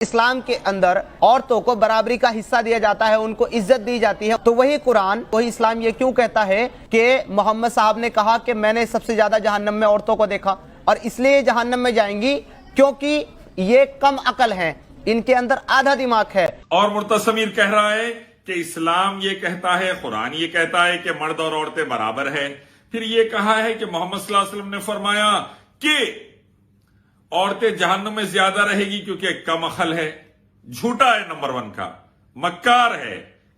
اسلام کے اندر عورتوں کو برابری کا حصہ دیا جاتا ہے، ان کو عزت دی جاتی ہے، تو وہی قرآن وہی اسلام یہ کیوں کہتا ہے کہ محمد صاحب نے کہا کہ میں نے سب سے زیادہ جہنم میں عورتوں کو دیکھا، اور اس لیے جہنم میں جائیں گی کیونکہ یہ کم عقل ہیں، ان کے اندر آدھا دماغ ہے۔ اور مرتضی سمیر کہہ رہا ہے کہ اسلام یہ کہتا ہے، قرآن یہ کہتا ہے کہ مرد اور عورتیں برابر ہے، پھر یہ کہا ہے کہ محمد صلی اللہ علیہ وسلم نے فرمایا کہ عورتیں جہنم میں زیادہ رہے گی کیونکہ کم عقل ہے۔ جھوٹا ہے، نمبر 1 کا مکار ہے۔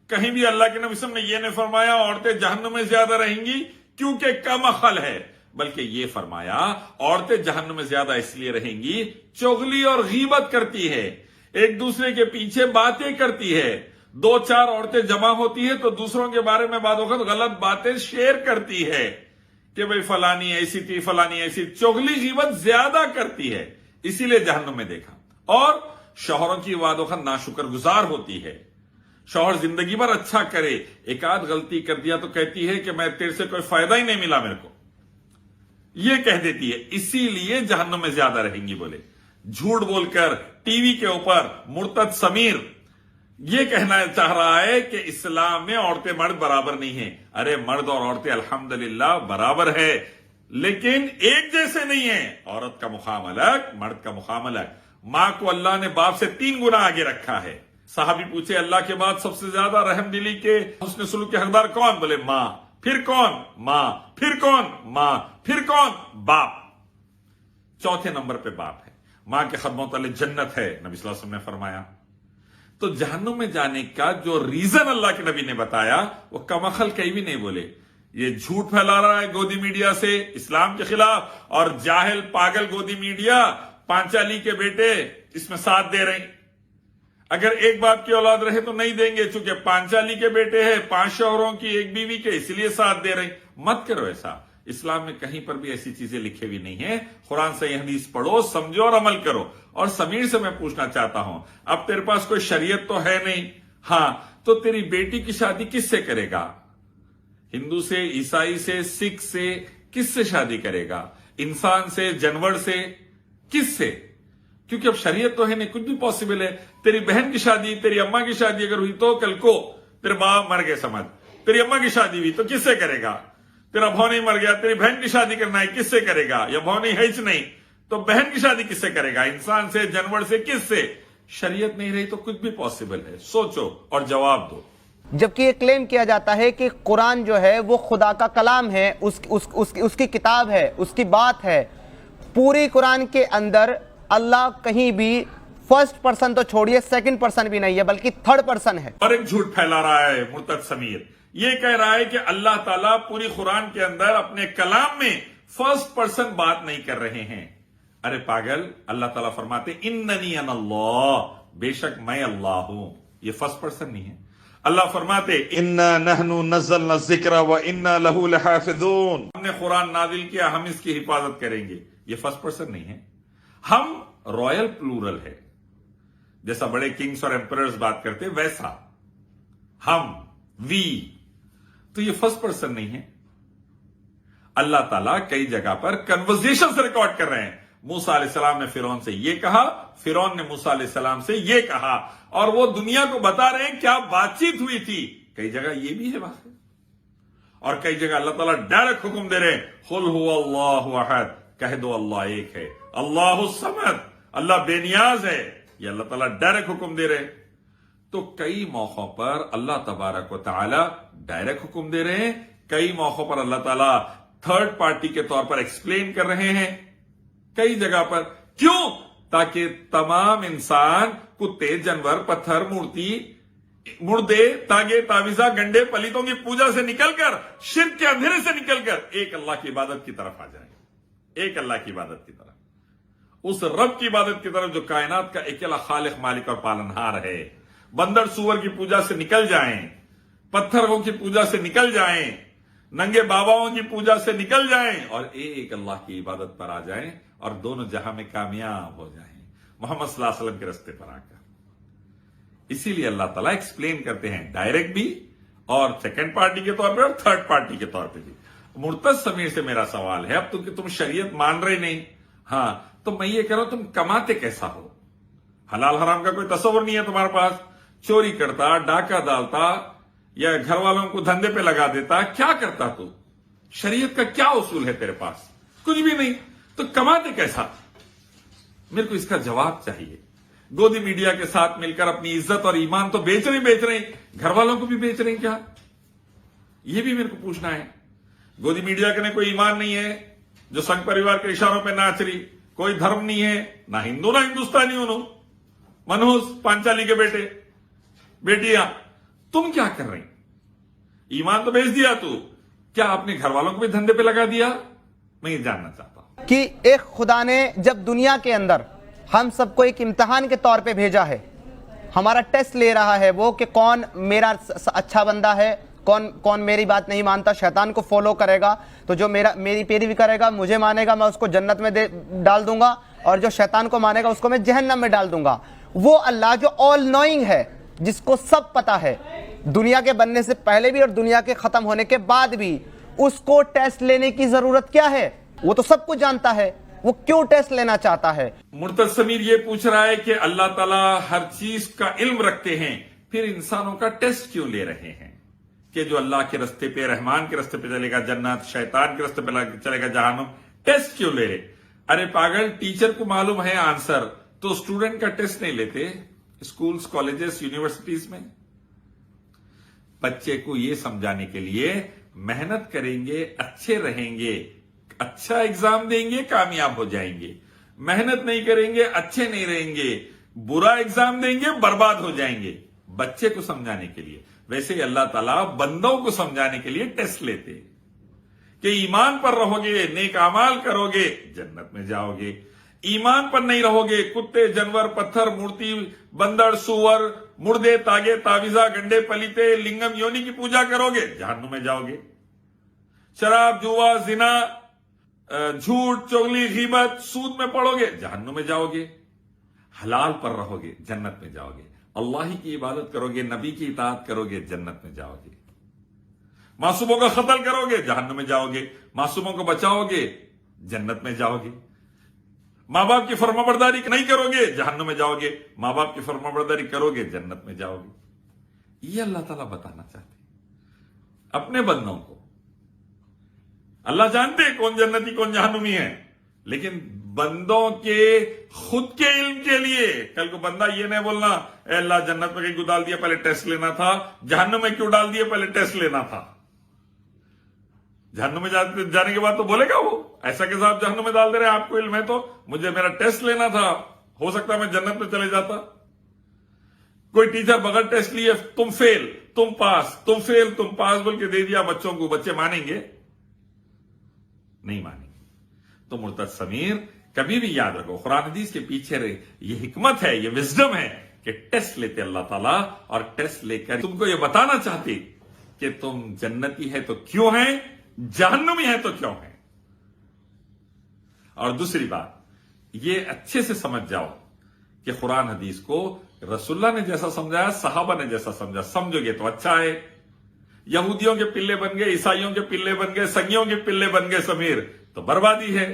کہیں بھی اللہ کے نبی صلی اللہ علیہ وسلم نے یہ نہیں فرمایا عورتیں جہنم میں زیادہ رہیں گی کیونکہ کم عقل ہے، بلکہ یہ فرمایا عورتیں جہنم میں زیادہ اس لیے رہیں گی چغلی اور غیبت کرتی ہے، ایک دوسرے کے پیچھے باتیں کرتی ہے، 2-4 عورتیں جمع ہوتی ہے تو دوسروں کے بارے میں بعض وقت غلط باتیں شیئر کرتی ہے کہ بھئی فلانی ایسی تھی، فلانی ایسی، چغلی غیبت زیادہ کرتی ہے، اسی لیے جہنم میں دیکھا۔ اور شوہروں کی بعض وقت ناشکر گزار ہوتی ہے، شوہر زندگی بھر اچھا کرے، ایک آدھ غلطی کر دیا تو کہتی ہے کہ میں تیرے سے کوئی فائدہ ہی نہیں ملا میرے کو، یہ کہہ دیتی ہے، اسی لیے جہنم میں زیادہ رہیں گی۔ بولے جھوٹ بول کر ٹی وی کے اوپر مرتد سمیر یہ کہنا چاہ رہا ہے کہ اسلام میں عورتیں مرد برابر نہیں ہیں۔ ارے مرد اور عورتیں الحمدللہ برابر ہے، لیکن ایک جیسے نہیں ہیں۔ عورت کا مقام الگ، مرد کا مقام الگ۔ ماں کو اللہ نے باپ سے 3 گنا آگے رکھا ہے۔ صحابی پوچھے اللہ کے بعد سب سے زیادہ رحم دلی کے حسن سلوک کے حقدار کون؟ بولے ماں۔ پھر کون؟ ماں۔ پھر کون؟ ماں۔ پھر کون؟ باپ۔ چوتھے نمبر پہ باپ ہے۔ ماں کے قدموں تلے جنت ہے، نبی صلی اللہ علیہ وسلم نے فرمایا۔ تو جہنم میں جانے کا جو ریزن اللہ کے نبی نے بتایا وہ کم عقل کہیں بھی نہیں بولے۔ یہ جھوٹ پھیلا رہا ہے گودی میڈیا سے اسلام کے خلاف، اور جاہل پاگل گودی میڈیا پانچالی کے بیٹے اس میں ساتھ دے رہے ہیں۔ اگر ایک باپ کی اولاد رہے تو نہیں دیں گے، چونکہ پانچالی کے بیٹے ہیں، 5 شوہروں کی 1 بیوی کے، اس لیے ساتھ دے رہے ہیں۔ مت کرو ایسا، اسلام میں کہیں پر بھی ایسی چیزیں لکھے ہوئی نہیں ہیں۔ قرآن سے حدیث پڑھو، سمجھو اور عمل کرو۔ اور سمیر سے میں پوچھنا چاہتا ہوں، اب تیرے پاس کوئی شریعت تو ہے نہیں، ہاں تو تیری بیٹی کی شادی کس سے کرے گا؟ ہندو سے، عیسائی سے، سکھ سے، کس سے شادی کرے گا؟ انسان سے، جانور سے، کس سے؟ کیونکہ اب شریعت تو ہے نہیں، کچھ بھی پاسبل ہے۔ تیری بہن کی شادی، تیری اماں کی شادی اگر ہوئی تو کل کو تیرے باپ مر گئے سمجھ، تیری اماں کی شادی ہوئی تو کس سے کرے گا؟ تیرا بھونی مر گیا، تیری بہن کی شادی کرنا ہے، کس سے کرے گا؟ یا بھونی ہے ہی نہیں تو بہن کی شادی کس سے کرے گا؟ انسان سے، جانور سے، کس سے؟ شریعت نہیں رہی تو کچھ بھی پاسبل ہے۔ سوچو اور جواب دو۔ جبکہ یہ کلیم کیا جاتا ہے کہ قرآن جو ہے وہ خدا کا کلام ہے، اس کی کتاب ہے، اس کی بات ہے۔ پوری قرآن کے اندر اللہ کہیں بھی فرسٹ پرسن تو چھوڑیے، سیکنڈ پرسن بھی نہیں ہے، بلکہ تھرڈ پرسن ہے۔ اور ایک جھوٹ پھیلا رہا ہے مرتد سمیر، یہ کہہ رہا ہے کہ اللہ تعالیٰ پوری قرآن کے اندر اپنے کلام میں فرسٹ پرسن بات نہیں کر رہے ہیں۔ ارے پاگل، اللہ تعالیٰ فرماتے اننی انا اللہ، بے شک میں اللہ ہوں، یہ فرسٹ پرسن نہیں ہے۔ اللہ فرماتے انا نحن نزلنا الذکر وانا لہ لحافظون، ہم نے قرآن نازل کیا، ہم اس کی حفاظت کریں گے، یہ فرسٹ پرسن نہیں ہے۔ ہم رائل پلورل ہے، جیسا بڑے کنگز اور ایمپررز بات کرتے ویسا ہم، وی، تو یہ فرسٹ پرسن نہیں ہے۔ اللہ تعالیٰ کئی جگہ پر کنورزیشن ریکارڈ کر رہے ہیں۔ موسیٰ علیہ السلام نے فرعون سے یہ کہا، فرعون نے موسیٰ علیہ السلام سے یہ کہا، اور وہ دنیا کو بتا رہے ہیں کیا بات چیت ہوئی تھی۔ کئی جگہ یہ بھی ہے واقعی، اور کئی جگہ اللہ تعالیٰ ڈائریکٹ حکم دے رہے ہیں قل هو اللہ احد، کہہ دو اللہ ایک ہے، اللہ الصمد، اللہ بے نیاز ہے، یہ اللہ تعالیٰ ڈائریکٹ حکم دے رہے ہیں۔ تو کئی موقعوں پر اللہ تبارک و تعالی ڈائریکٹ حکم دے رہے ہیں، کئی موقعوں پر اللہ تعالیٰ تھرڈ پارٹی کے طور پر ایکسپلین کر رہے ہیں، کئی جگہ پر۔ کیوں؟ تاکہ تمام انسان، کتے، جانور، پتھر، مورتی، مردے، تاگے، تعویذہ، گنڈے، پلیتوں کی پوجا سے نکل کر، شرک کے اندھیرے سے نکل کر ایک اللہ کی عبادت کی طرف آ جائیں، ایک اللہ کی عبادت کی طرف، اس رب کی عبادت کی طرف جو کائنات کا اکیلا خالق، مالک اور پالنہار ہے۔ بندر سور کی پوجا سے نکل جائیں، پتھروں کی پوجا سے نکل جائیں، ننگے باباؤں کی پوجا سے نکل جائیں، اور ایک اللہ کی عبادت پر آ جائیں، اور دونوں جہاں میں کامیاب ہو جائیں محمد صلی اللہ علیہ وسلم کے راستے پر آ کر۔ اسی لیے اللہ تعالیٰ ایکسپلین کرتے ہیں ڈائریکٹ بھی، اور سیکنڈ پارٹی کے طور پہ اور تھرڈ پارٹی کے طور پہ بھی۔ مرتضی سمیر سے میرا سوال ہے، اب تم شریعت مان رہے نہیں، ہاں تو میں یہ کہہ رہا ہوں تم کماتے کیسا ہو؟ حلال حرام کا کوئی تصور نہیں ہے تمہارے پاس. چوری کرتا, ڈاکہ ڈالتا, یا گھر والوں کو دھندے پہ لگا دیتا, کیا کرتا تو؟ شریعت کا کیا اصول ہے تیرے پاس؟ کچھ بھی نہیں. تو کماتے کیسا؟ میرے کو اس کا جواب چاہیے. گودی میڈیا کے ساتھ مل کر اپنی عزت اور ایمان تو بیچ رہے ہیں, گھر والوں کو بھی بیچ رہے ہیں کیا؟ یہ بھی میرے کو پوچھنا ہے. گودی میڈیا کے نے کوئی ایمان نہیں ہے جو سنگ پریوار کے اشاروں پہ ناچ رہی, کوئی دھرم نہیں ہے, نہ ہندو نہ ہندوستانی انہوں, منہوس پانچالی کے بیٹے بیٹیاں. تم کیا کر رہی؟ ایمان تو بیچ دیا تو, کیا اپنے گھر والوں کو بھی دھندے پہ لگا دیا؟ میں یہ جاننا چاہتا ہوں کہ ایک خدا نے جب دنیا کے اندر ہم سب کو ایک امتحان کے طور پہ بھیجا ہے, ہمارا ٹیسٹ لے رہا ہے وہ کہ کون میرا اچھا بندہ ہے, کون میری بات نہیں مانتا, شیطان کو فالو کرے گا تو جو میری پیروی کرے گا, مجھے مانے گا, میں اس کو جنت میں ڈال دوں گا, اور جو شیطان کو مانے گا اس کو میں جہنم میں ڈال دوں گا. وہ اللہ جو آل نوئنگ ہے, جس کو سب پتا ہے, دنیا کے بننے سے پہلے بھی اور دنیا کے ختم ہونے کے بعد بھی, اس کو ٹیسٹ لینے کی ضرورت کیا ہے؟ وہ تو سب کچھ جانتا ہے, وہ کیوں ٹیسٹ لینا چاہتا ہے؟ مرتضی سمیر یہ پوچھ رہا ہے کہ اللہ تعالیٰ ہر چیز کا علم رکھتے ہیں, پھر انسانوں کا ٹیسٹ کیوں لے رہے ہیں کہ جو اللہ کے رستے پہ, رحمان کے رستے پہ چلے گا جنت, شیطان کے رستے پہ چلے گا جہنم, ٹیسٹ کیوں لے رہے؟ ارے پاگل, ٹیچر کو معلوم ہے آنسر تو اسٹوڈنٹ کا ٹیسٹ نہیں لیتے اسکولز, کالجز, یونیورسٹیز میں. بچے کو یہ سمجھانے کے لیے محنت کریں گے, اچھے رہیں گے, اچھا ایگزام دیں گے, کامیاب ہو جائیں گے. محنت نہیں کریں گے, اچھے نہیں رہیں گے, برا ایگزام دیں گے, برباد ہو جائیں گے. بچے کو سمجھانے کے لیے. ویسے ہی اللہ تعالیٰ بندوں کو سمجھانے کے لیے ٹیسٹ لیتے کہ ایمان پر رہو گے, نیک اعمال کرو گے, جنت میں جاؤ گے. ایمان پر نہیں رہو گے, کتے, جانور, پتھر, مورتی, بندر, سور, مردے, تاگے, تعویذہ, گنڈے, پلیتے, لنگم یونی کی پوجا کرو گے, جہنم میں جاؤ گے. شراب, جوا, زنا, جھوٹ, چغلی, غیبت, سود میں پڑو گے, جہنم میں جاؤ گے. حلال پر رہو گے, جنت میں جاؤ گے. اللہ کی عبادت کرو گے, نبی کی اطاعت کرو گے, جنت میں جاؤ گے. معصوموں کا قتل کرو گے, جہنم میں جاؤ گے. معصوموں کو بچاؤ گے, جنت میں جاؤ گے. ماں باپ کی فرمانبرداری نہیں کرو گے, جہنم میں جاؤ گے. ماں باپ کی فرمانبرداری کرو گے, جنت میں جاؤ گے. یہ اللہ تعالیٰ بتانا چاہتے ہیں اپنے بندوں کو. اللہ جانتے ہیں کون جنتی کون جہنمی ہے, لیکن بندوں کے خود کے علم کے لیے. کل کو بندہ یہ نہیں بولنا اے اللہ جنت میں کہیں ڈال دیا, پہلے ٹیسٹ لینا تھا, جہنم میں کیوں ڈال دیا, پہلے ٹیسٹ لینا تھا. جہنم میں جانے کے بعد تو بولے گا وہ ایسا کہ صاحب جہنم میں ڈال دے رہے, آپ کو علم ہے تو مجھے میرا ٹیسٹ لینا تھا, ہو سکتا میں جنت میں چلے جاتا. کوئی ٹیچر بغیر ٹیسٹ لیے تم فیل تم پاس, تم فیل تم پاس بول کے دے دیا بچوں کو, بچے مانیں گے؟ نہیں مانیں گے. تو مرتضی سمیر کبھی بھی یاد رکھو, قرآن حدیث کے پیچھے رہے, یہ حکمت ہے, یہ وزڈم ہے کہ ٹیسٹ لیتے اللہ تعالیٰ, اور ٹیسٹ لے کر تم کو یہ بتانا چاہتے کہ تم جنتی ہے تو کیوں ہیں, جہنمی ہے تو کیوں ہیں. اور دوسری بات یہ اچھے سے سمجھ جاؤ کہ قرآن حدیث کو رسول اللہ نے جیسا سمجھایا, صحابہ نے جیسا سمجھا, سمجھو گے تو اچھا ہے. یہودیوں کے پلے بن گئے, عیسائیوں کے پلے بن گئے, سنگیوں کے پلے بن گئے سمیر, تو بربادی ہے.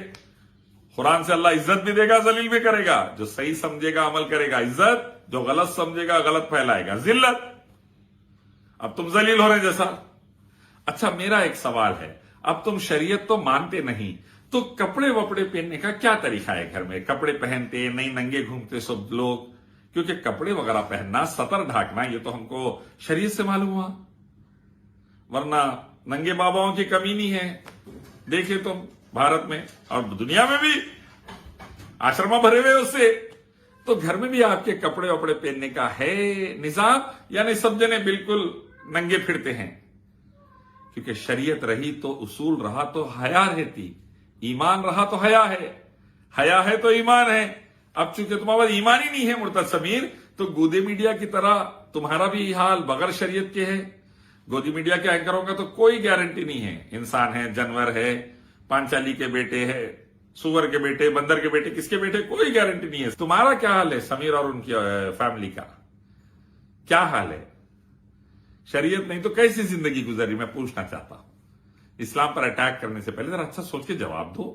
قرآن سے اللہ عزت بھی دے گا, ذلیل بھی کرے گا. جو صحیح سمجھے گا عمل کرے گا عزت, جو غلط سمجھے گا غلط پھیلائے گا ذلت. اب تم ذلیل ہو رہے جیسا. اچھا میرا ایک سوال ہے, اب تم شریعت تو مانتے نہیں, تو کپڑے وپڑے پہننے کا کیا طریقہ ہے؟ گھر میں کپڑے پہنتے نہیں, ننگے گھومتے سب لوگ, کیونکہ کپڑے وغیرہ پہننا, سطر ڈھانکنا, یہ تو ہم کو شریعت سے معلوم ہوا, ورنہ ننگے باباؤں کی کمی نہیں ہے. دیکھیں تم بھارت میں اور دنیا میں بھی آشرما بھرے ہوئے اس سے. تو گھر میں بھی آپ کے کپڑے وپڑے پہننے کا ہے نظام, یعنی سب جنے بالکل ننگے پھرتے ہیں؟ کیونکہ شریعت رہی تو اصول رہا تو حیا رہتی, ایمان رہا تو حیا ہے, حیا ہے تو ایمان ہے. اب چونکہ تمہارا ایمان ہی نہیں ہے مرتضی سمیر, تو گودی میڈیا کی طرح تمہارا بھی حال بغیر شریعت کے ہے. گودی میڈیا کے اینکروں کا تو کوئی گارنٹی نہیں ہے, انسان ہے, جانور ہے, پانچالی کے بیٹے ہے, سور کے بیٹے, بندر کے بیٹے, کس کے بیٹے, کوئی گارنٹی نہیں ہے. تمہارا کیا حال ہے سمیر اور ان کی فیملی کا کیا حال ہے؟ شریعت نہیں تو کیسی زندگی گزری, میں پوچھنا چاہتا ہوں. اسلام پر اٹیک کرنے سے پہلے ذرا اچھا سوچ کے جواب دو.